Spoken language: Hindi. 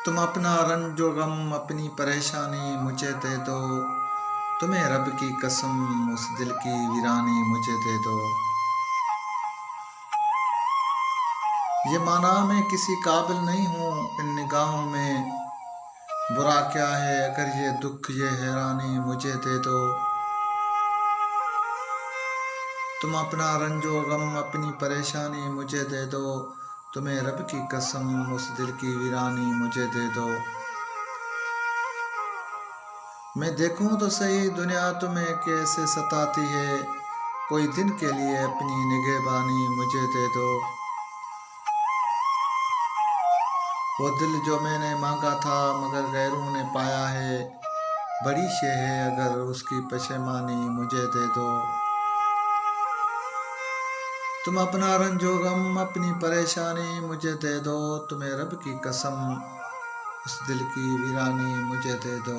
तुम अपना रंजो गम अपनी परेशानी मुझे दे दो। तुम्हें रब की कसम उस दिल की वीरानी मुझे दे दो। ये माना मैं किसी काबिल नहीं हूँ इन निगाहों में, बुरा क्या है अगर ये दुख ये हैरानी मुझे दे दो। तुम अपना रंजो गम अपनी परेशानी मुझे दे दो। तुम्हें रब की कसम उस दिल की वीरानी मुझे दे दो। मैं देखूं तो सही दुनिया तुम्हें कैसे सताती है, कोई दिन के लिए अपनी निगहबानी मुझे दे दो। वो दिल जो मैंने मांगा था मगर गैरों ने पाया है, बड़ी शे है अगर उसकी पशेमानी मुझे दे दो। तुम अपना रंजो गम अपनी परेशानी मुझे दे दो। तुम्हें रब की कसम उस दिल की वीरानी मुझे दे दो।